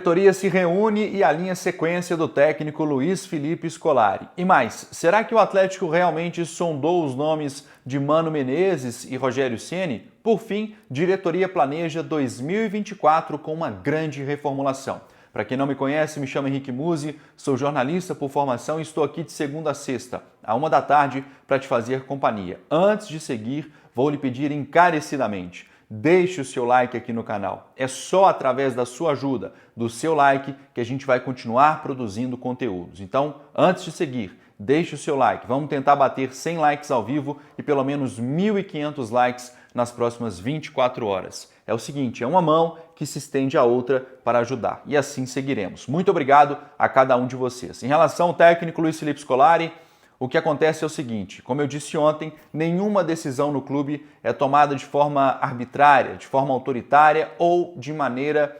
A diretoria se reúne e alinha a sequência do técnico Luiz Felipe Scolari. E mais, será que o Atlético realmente sondou os nomes de Mano Menezes e Rogério Ceni? Por fim, diretoria planeja 2024 com uma grande reformulação. Para quem não me conhece, me chamo Henrique Musi, sou jornalista por formação e estou aqui de segunda a sexta, à 1 da tarde, para te fazer companhia. Antes de seguir, vou lhe pedir encarecidamente: deixe o seu like aqui no canal. É só através da sua ajuda, do seu like, que a gente vai continuar produzindo conteúdos. Então, antes de seguir, deixe o seu like. Vamos tentar bater 100 likes ao vivo e pelo menos 1.500 likes nas próximas 24 horas. É o seguinte, é uma mão que se estende à outra para ajudar. E assim seguiremos. Muito obrigado a cada um de vocês. Em relação ao técnico Luiz Felipe Scolari, o que acontece é o seguinte: como eu disse ontem, nenhuma decisão no clube é tomada de forma arbitrária, de forma autoritária ou de maneira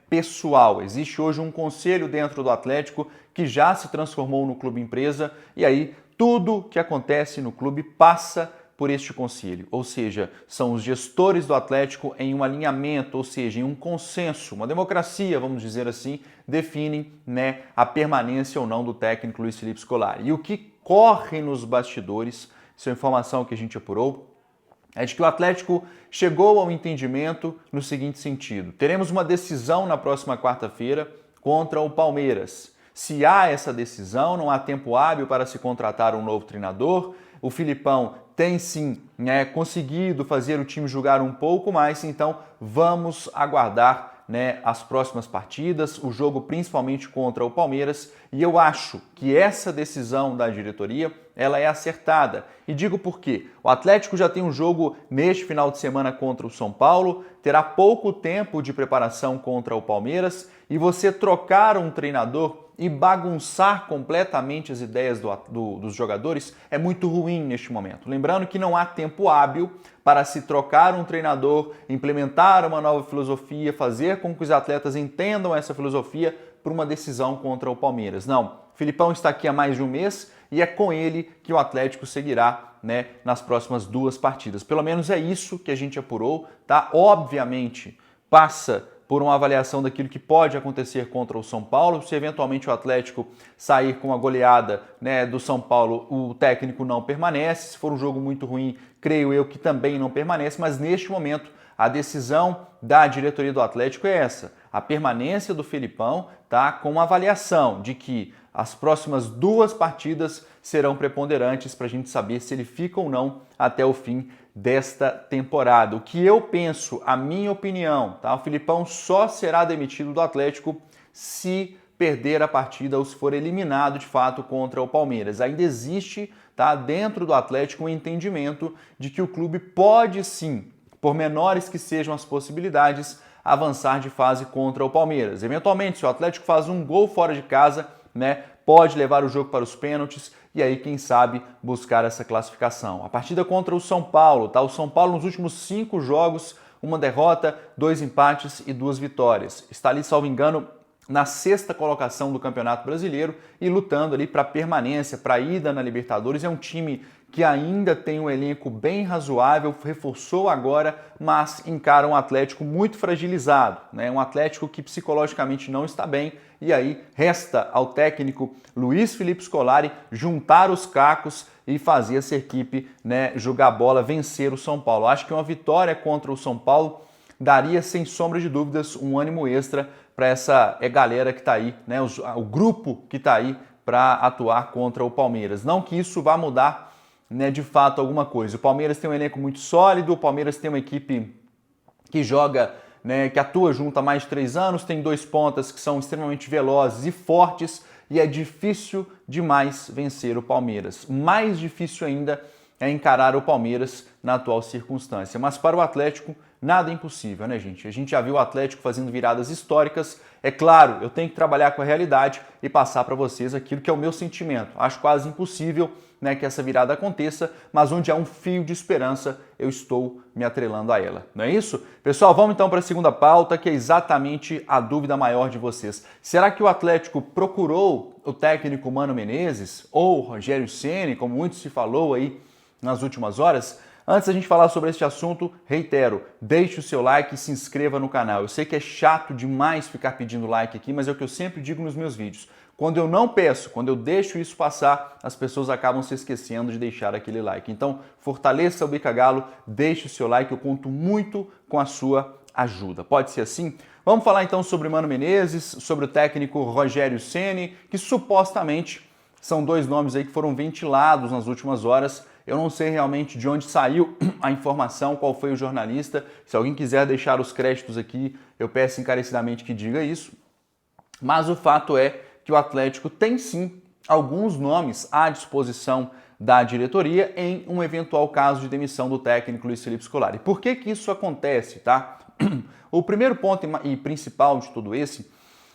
pessoal. Existe hoje um conselho dentro do Atlético que já se transformou no clube empresa e aí tudo que acontece no clube passa por este conselho, ou seja, são os gestores do Atlético em um alinhamento, ou seja, em um consenso, uma democracia, vamos dizer assim, definem a permanência ou não do técnico Luiz Felipe Scolari. E o que corre nos bastidores, isso é informação que a gente apurou, é de que o Atlético chegou ao entendimento no seguinte sentido: teremos uma decisão na próxima quarta-feira contra o Palmeiras. Se há essa decisão, não há tempo hábil para se contratar um novo treinador. O Filipão tem sim conseguido fazer o time jogar um pouco mais, então vamos aguardar as próximas partidas, o jogo principalmente contra o Palmeiras, e eu acho que essa decisão da diretoria ela é acertada. E digo por quê. O Atlético já tem um jogo neste final de semana contra o São Paulo, terá pouco tempo de preparação contra o Palmeiras, e você trocar um treinador e bagunçar completamente as ideias dos jogadores é muito ruim neste momento. Lembrando que não há tempo hábil para se trocar um treinador, implementar uma nova filosofia, fazer com que os atletas entendam essa filosofia por uma decisão contra o Palmeiras. Não, Filipão está aqui há mais de um mês e é com ele que o Atlético seguirá nas próximas duas partidas. Pelo menos é isso que a gente apurou, tá? Obviamente, passa por uma avaliação daquilo que pode acontecer contra o São Paulo. Se eventualmente o Atlético sair com a goleada do São Paulo, o técnico não permanece. Se for um jogo muito ruim, creio eu que também não permanece, mas neste momento a decisão da diretoria do Atlético é essa: a permanência do Felipão, tá, com uma avaliação de que as próximas duas partidas serão preponderantes para a gente saber se ele fica ou não até o fim desta temporada. O que eu penso, a minha opinião, tá? O Filipão só será demitido do Atlético se perder a partida ou se for eliminado de fato contra o Palmeiras. Ainda existe, tá, dentro do Atlético um entendimento de que o clube pode sim, por menores que sejam as possibilidades, avançar de fase contra o Palmeiras. Eventualmente, se o Atlético faz um gol fora de casa, pode levar o jogo para os pênaltis e aí, quem sabe, buscar essa classificação. A partida contra o São Paulo, tá? O São Paulo nos últimos 5 jogos, uma derrota, 2 empates e 2 vitórias. Está ali, salvo engano, na 6ª colocação do Campeonato Brasileiro e lutando ali para permanência, para ida na Libertadores. É um time que ainda tem um elenco bem razoável, reforçou agora, mas encara um Atlético muito fragilizado, um Atlético que psicologicamente não está bem, e aí resta ao técnico Luiz Felipe Scolari juntar os cacos e fazer essa equipe jogar bola, vencer o São Paulo. Acho que uma vitória contra o São Paulo daria, sem sombra de dúvidas, um ânimo extra para essa galera que está aí, o grupo que está aí para atuar contra o Palmeiras. Não que isso vá mudar de fato alguma coisa. O Palmeiras tem um elenco muito sólido, o Palmeiras tem uma equipe que joga, que atua junto há mais de 3 anos, tem 2 pontas que são extremamente velozes e fortes, e é difícil demais vencer o Palmeiras. Mais difícil ainda é encarar o Palmeiras na atual circunstância. Mas para o Atlético, nada é impossível, gente? A gente já viu o Atlético fazendo viradas históricas. É claro, eu tenho que trabalhar com a realidade e passar para vocês aquilo que é o meu sentimento. Acho quase impossível que essa virada aconteça, mas onde há um fio de esperança, eu estou me atrelando a ela. Não é isso? Pessoal, vamos então para a segunda pauta, que é exatamente a dúvida maior de vocês. Será que o Atlético procurou o técnico Mano Menezes ou Rogério Ceni, como muito se falou aí nas últimas horas? Antes da gente falar sobre este assunto, reitero, deixe o seu like e se inscreva no canal. Eu sei que é chato demais ficar pedindo like aqui, mas é o que eu sempre digo nos meus vídeos. Quando eu não peço, quando eu deixo isso passar, as pessoas acabam se esquecendo de deixar aquele like. Então, fortaleça o Bica Galo, deixe o seu like, eu conto muito com a sua ajuda. Pode ser assim? Vamos falar então sobre Mano Menezes, sobre o técnico Rogério Ceni, que supostamente são dois nomes aí que foram ventilados nas últimas horas. Eu não sei realmente de onde saiu a informação, qual foi o jornalista. Se alguém quiser deixar os créditos aqui, eu peço encarecidamente que diga isso. Mas o fato é que o Atlético tem sim alguns nomes à disposição da diretoria em um eventual caso de demissão do técnico Luiz Felipe Scolari. Por que que isso acontece, tá? O primeiro ponto e principal de tudo esse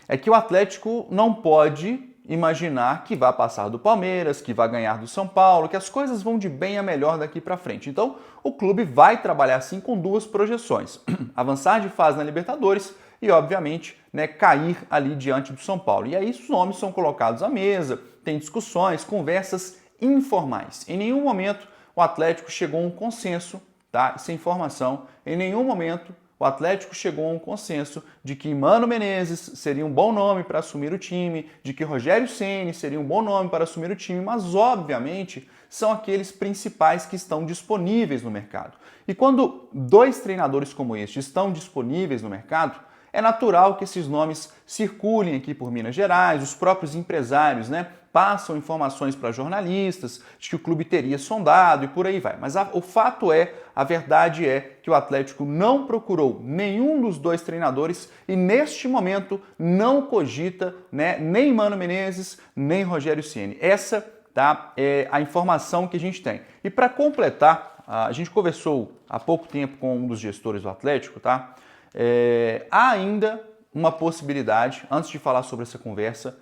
é que o Atlético não pode imaginar que vai passar do Palmeiras, que vai ganhar do São Paulo, que as coisas vão de bem a melhor daqui para frente. Então, o clube vai trabalhar assim com duas projeções: avançar de fase na Libertadores e, obviamente, cair ali diante do São Paulo. E aí os nomes são colocados à mesa, tem discussões, conversas informais. Em nenhum momento o Atlético chegou a um consenso, tá? Essa informação, em nenhum momento o Atlético chegou a um consenso de que Mano Menezes seria um bom nome para assumir o time, de que Rogério Ceni seria um bom nome para assumir o time, mas obviamente são aqueles principais que estão disponíveis no mercado. E quando dois treinadores como este estão disponíveis no mercado, é natural que esses nomes circulem aqui por Minas Gerais, os próprios empresários, passam informações para jornalistas de que o clube teria sondado e por aí vai. Mas o fato é, a verdade é que o Atlético não procurou nenhum dos dois treinadores e neste momento não cogita nem Mano Menezes, nem Rogério Ceni. Essa é a informação que a gente tem. E para completar, a gente conversou há pouco tempo com um dos gestores do Atlético, tá? Há ainda uma possibilidade, antes de falar sobre essa conversa,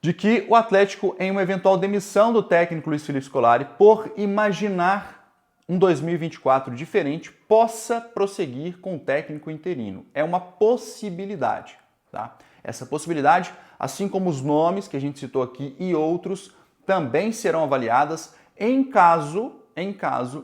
de que o Atlético, em uma eventual demissão do técnico Luiz Felipe Scolari, por imaginar um 2024 diferente, possa prosseguir com o técnico interino. É uma possibilidade, tá? Essa possibilidade, assim como os nomes que a gente citou aqui e outros, também serão avaliadas em caso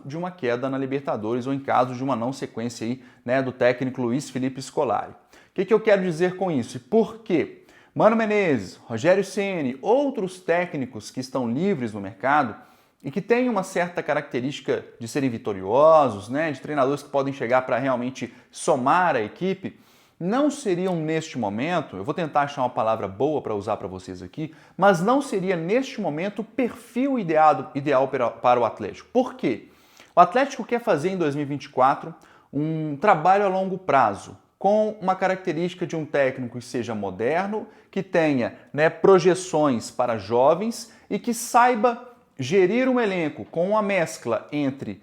de uma queda na Libertadores ou em caso de uma não sequência aí, do técnico Luiz Felipe Scolari. O que eu quero dizer com isso? E por quê? Mano Menezes, Rogério Ceni, outros técnicos que estão livres no mercado e que têm uma certa característica de serem vitoriosos, de treinadores que podem chegar para realmente somar a equipe, não seriam neste momento, eu vou tentar achar uma palavra boa para usar para vocês aqui, mas não seria neste momento o perfil ideal para o Atlético. Por quê? O Atlético quer fazer em 2024 um trabalho a longo prazo, com uma característica de um técnico que seja moderno, que tenha projeções para jovens e que saiba gerir um elenco com uma mescla entre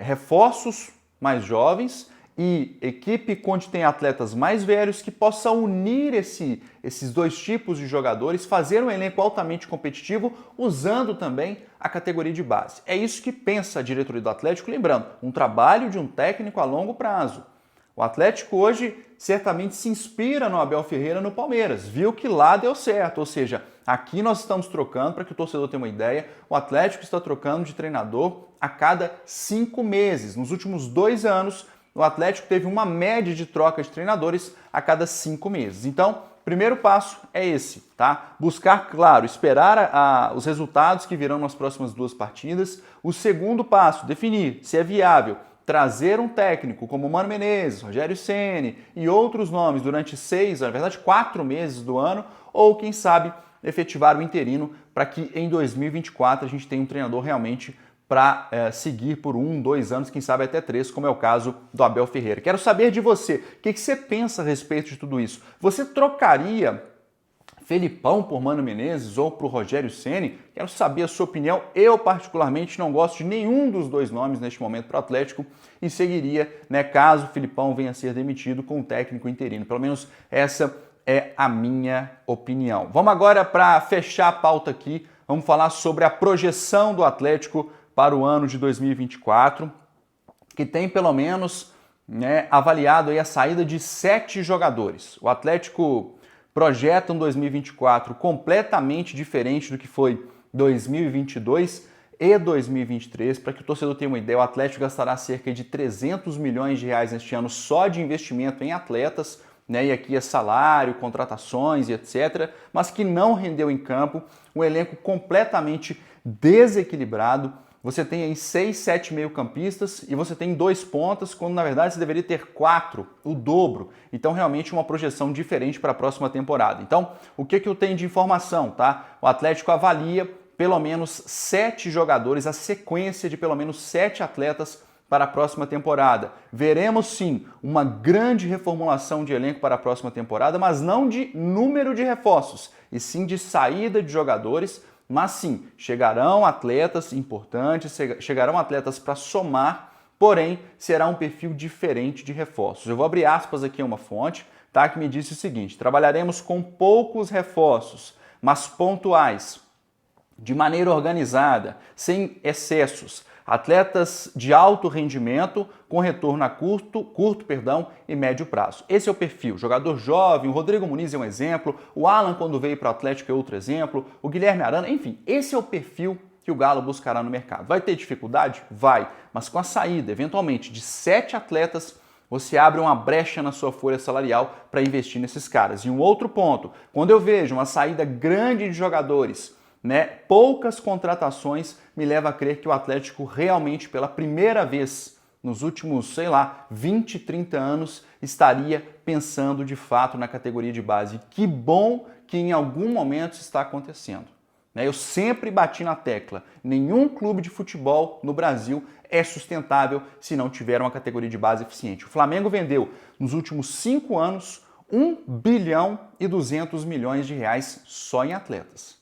reforços mais jovens e equipe onde tem atletas mais velhos, que possa unir esses dois tipos de jogadores, fazer um elenco altamente competitivo, usando também a categoria de base. É isso que pensa a diretoria do Atlético, lembrando, um trabalho de um técnico a longo prazo. O Atlético hoje certamente se inspira no Abel Ferreira no Palmeiras, viu que lá deu certo, ou seja, aqui nós estamos trocando, para que o torcedor tenha uma ideia, o Atlético está trocando de treinador a cada 5 meses. Nos últimos 2 anos, o Atlético teve uma média de troca de treinadores a cada 5 meses. Então, primeiro passo é esse, tá? Buscar, claro, esperar os resultados que virão nas próximas 2 partidas. O segundo passo, definir se é viável trazer um técnico como Mano Menezes, Rogério Ceni e outros nomes durante 6, na verdade 4 meses do ano, ou quem sabe efetivar o interino para que em 2024 a gente tenha um treinador realmente para seguir por 1, 2 anos, quem sabe até 3, como é o caso do Abel Ferreira. Quero saber de você, o que você pensa a respeito de tudo isso? Você trocaria Felipão por Mano Menezes ou por Rogério Ceni? Quero saber a sua opinião. Eu, particularmente, não gosto de nenhum dos dois nomes neste momento para o Atlético e seguiria, caso o Felipão venha a ser demitido, com o técnico interino. Pelo menos essa é a minha opinião. Vamos agora, para fechar a pauta aqui, vamos falar sobre a projeção do Atlético para o ano de 2024, que tem pelo menos avaliado aí a saída de 7 jogadores. O Atlético projeta um 2024 completamente diferente do que foi 2022 e 2023. Para que o torcedor tenha uma ideia, o Atlético gastará cerca de 300 milhões de reais neste ano só de investimento em atletas, né? E aqui é salário, contratações e etc., mas que não rendeu em campo, um elenco completamente desequilibrado. Você tem aí 6, 7 meio-campistas e você tem 2 pontas, quando na verdade você deveria ter 4, o dobro. Então realmente uma projeção diferente para a próxima temporada. Então, o que eu tenho de informação, tá? O Atlético avalia pelo menos 7 jogadores, a sequência de pelo menos 7 atletas para a próxima temporada. Veremos sim uma grande reformulação de elenco para a próxima temporada, mas não de número de reforços, e sim de saída de jogadores. Mas sim, chegarão atletas importantes, chegarão atletas para somar, porém será um perfil diferente de reforços. Eu vou abrir aspas aqui a uma fonte, tá, que me disse o seguinte: trabalharemos com poucos reforços, mas pontuais, de maneira organizada, sem excessos. Atletas de alto rendimento com retorno a curto e médio prazo. Esse é o perfil. Jogador jovem, o Rodrigo Muniz é um exemplo, o Alan quando veio para o Atlético é outro exemplo, o Guilherme Arana, enfim, esse é o perfil que o Galo buscará no mercado. Vai ter dificuldade? Vai, mas com a saída, eventualmente, de 7 atletas, você abre uma brecha na sua folha salarial para investir nesses caras. E um outro ponto, quando eu vejo uma saída grande de jogadores, né, poucas contratações, me leva a crer que o Atlético realmente, pela primeira vez nos últimos, 20, 30 anos, estaria pensando de fato na categoria de base. Que bom que em algum momento isso está acontecendo. Eu sempre bati na tecla, nenhum clube de futebol no Brasil é sustentável se não tiver uma categoria de base eficiente. O Flamengo vendeu nos últimos 5 anos 1 bilhão e 200 milhões de reais só em atletas.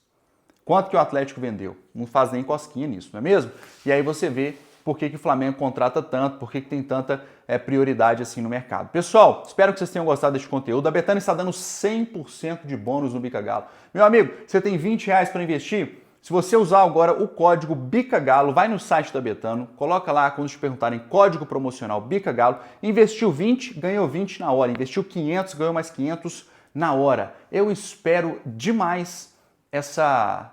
Quanto que o Atlético vendeu? Não faz nem cosquinha nisso, não é mesmo? E aí você vê por que o Flamengo contrata tanto, por que tem tanta prioridade assim no mercado. Pessoal, espero que vocês tenham gostado deste conteúdo. A Betano está dando 100% de bônus no Bicagalo. Meu amigo, você tem 20 reais para investir? Se você usar agora o código Bicagalo, vai no site da Betano, coloca lá quando te perguntarem código promocional Bicagalo, investiu 20, ganhou 20 na hora, investiu 500, ganhou mais 500 na hora. Eu espero demais essa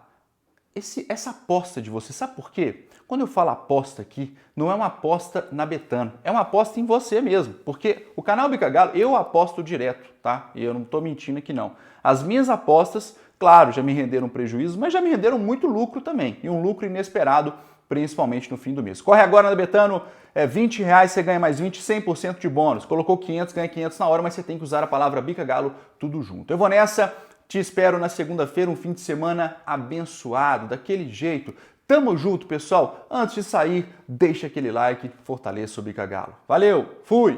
aposta de você. Sabe por quê? Quando eu falo aposta aqui, não é uma aposta na Betano, é uma aposta em você mesmo, porque o canal Bicagalo eu aposto direto, tá? E eu não estou mentindo aqui não. As minhas apostas, claro, já me renderam prejuízo, mas já me renderam muito lucro também, e um lucro inesperado, principalmente no fim do mês. Corre agora na Betano, 20 reais você ganha mais 20, 100% de bônus. Colocou 500, ganha 500 na hora, mas você tem que usar a palavra Bicagalo tudo junto. Eu vou nessa. Te espero na segunda-feira, um fim de semana abençoado, daquele jeito. Tamo junto, pessoal. Antes de sair, deixa aquele like, fortaleça o Bicagalo. Valeu, fui!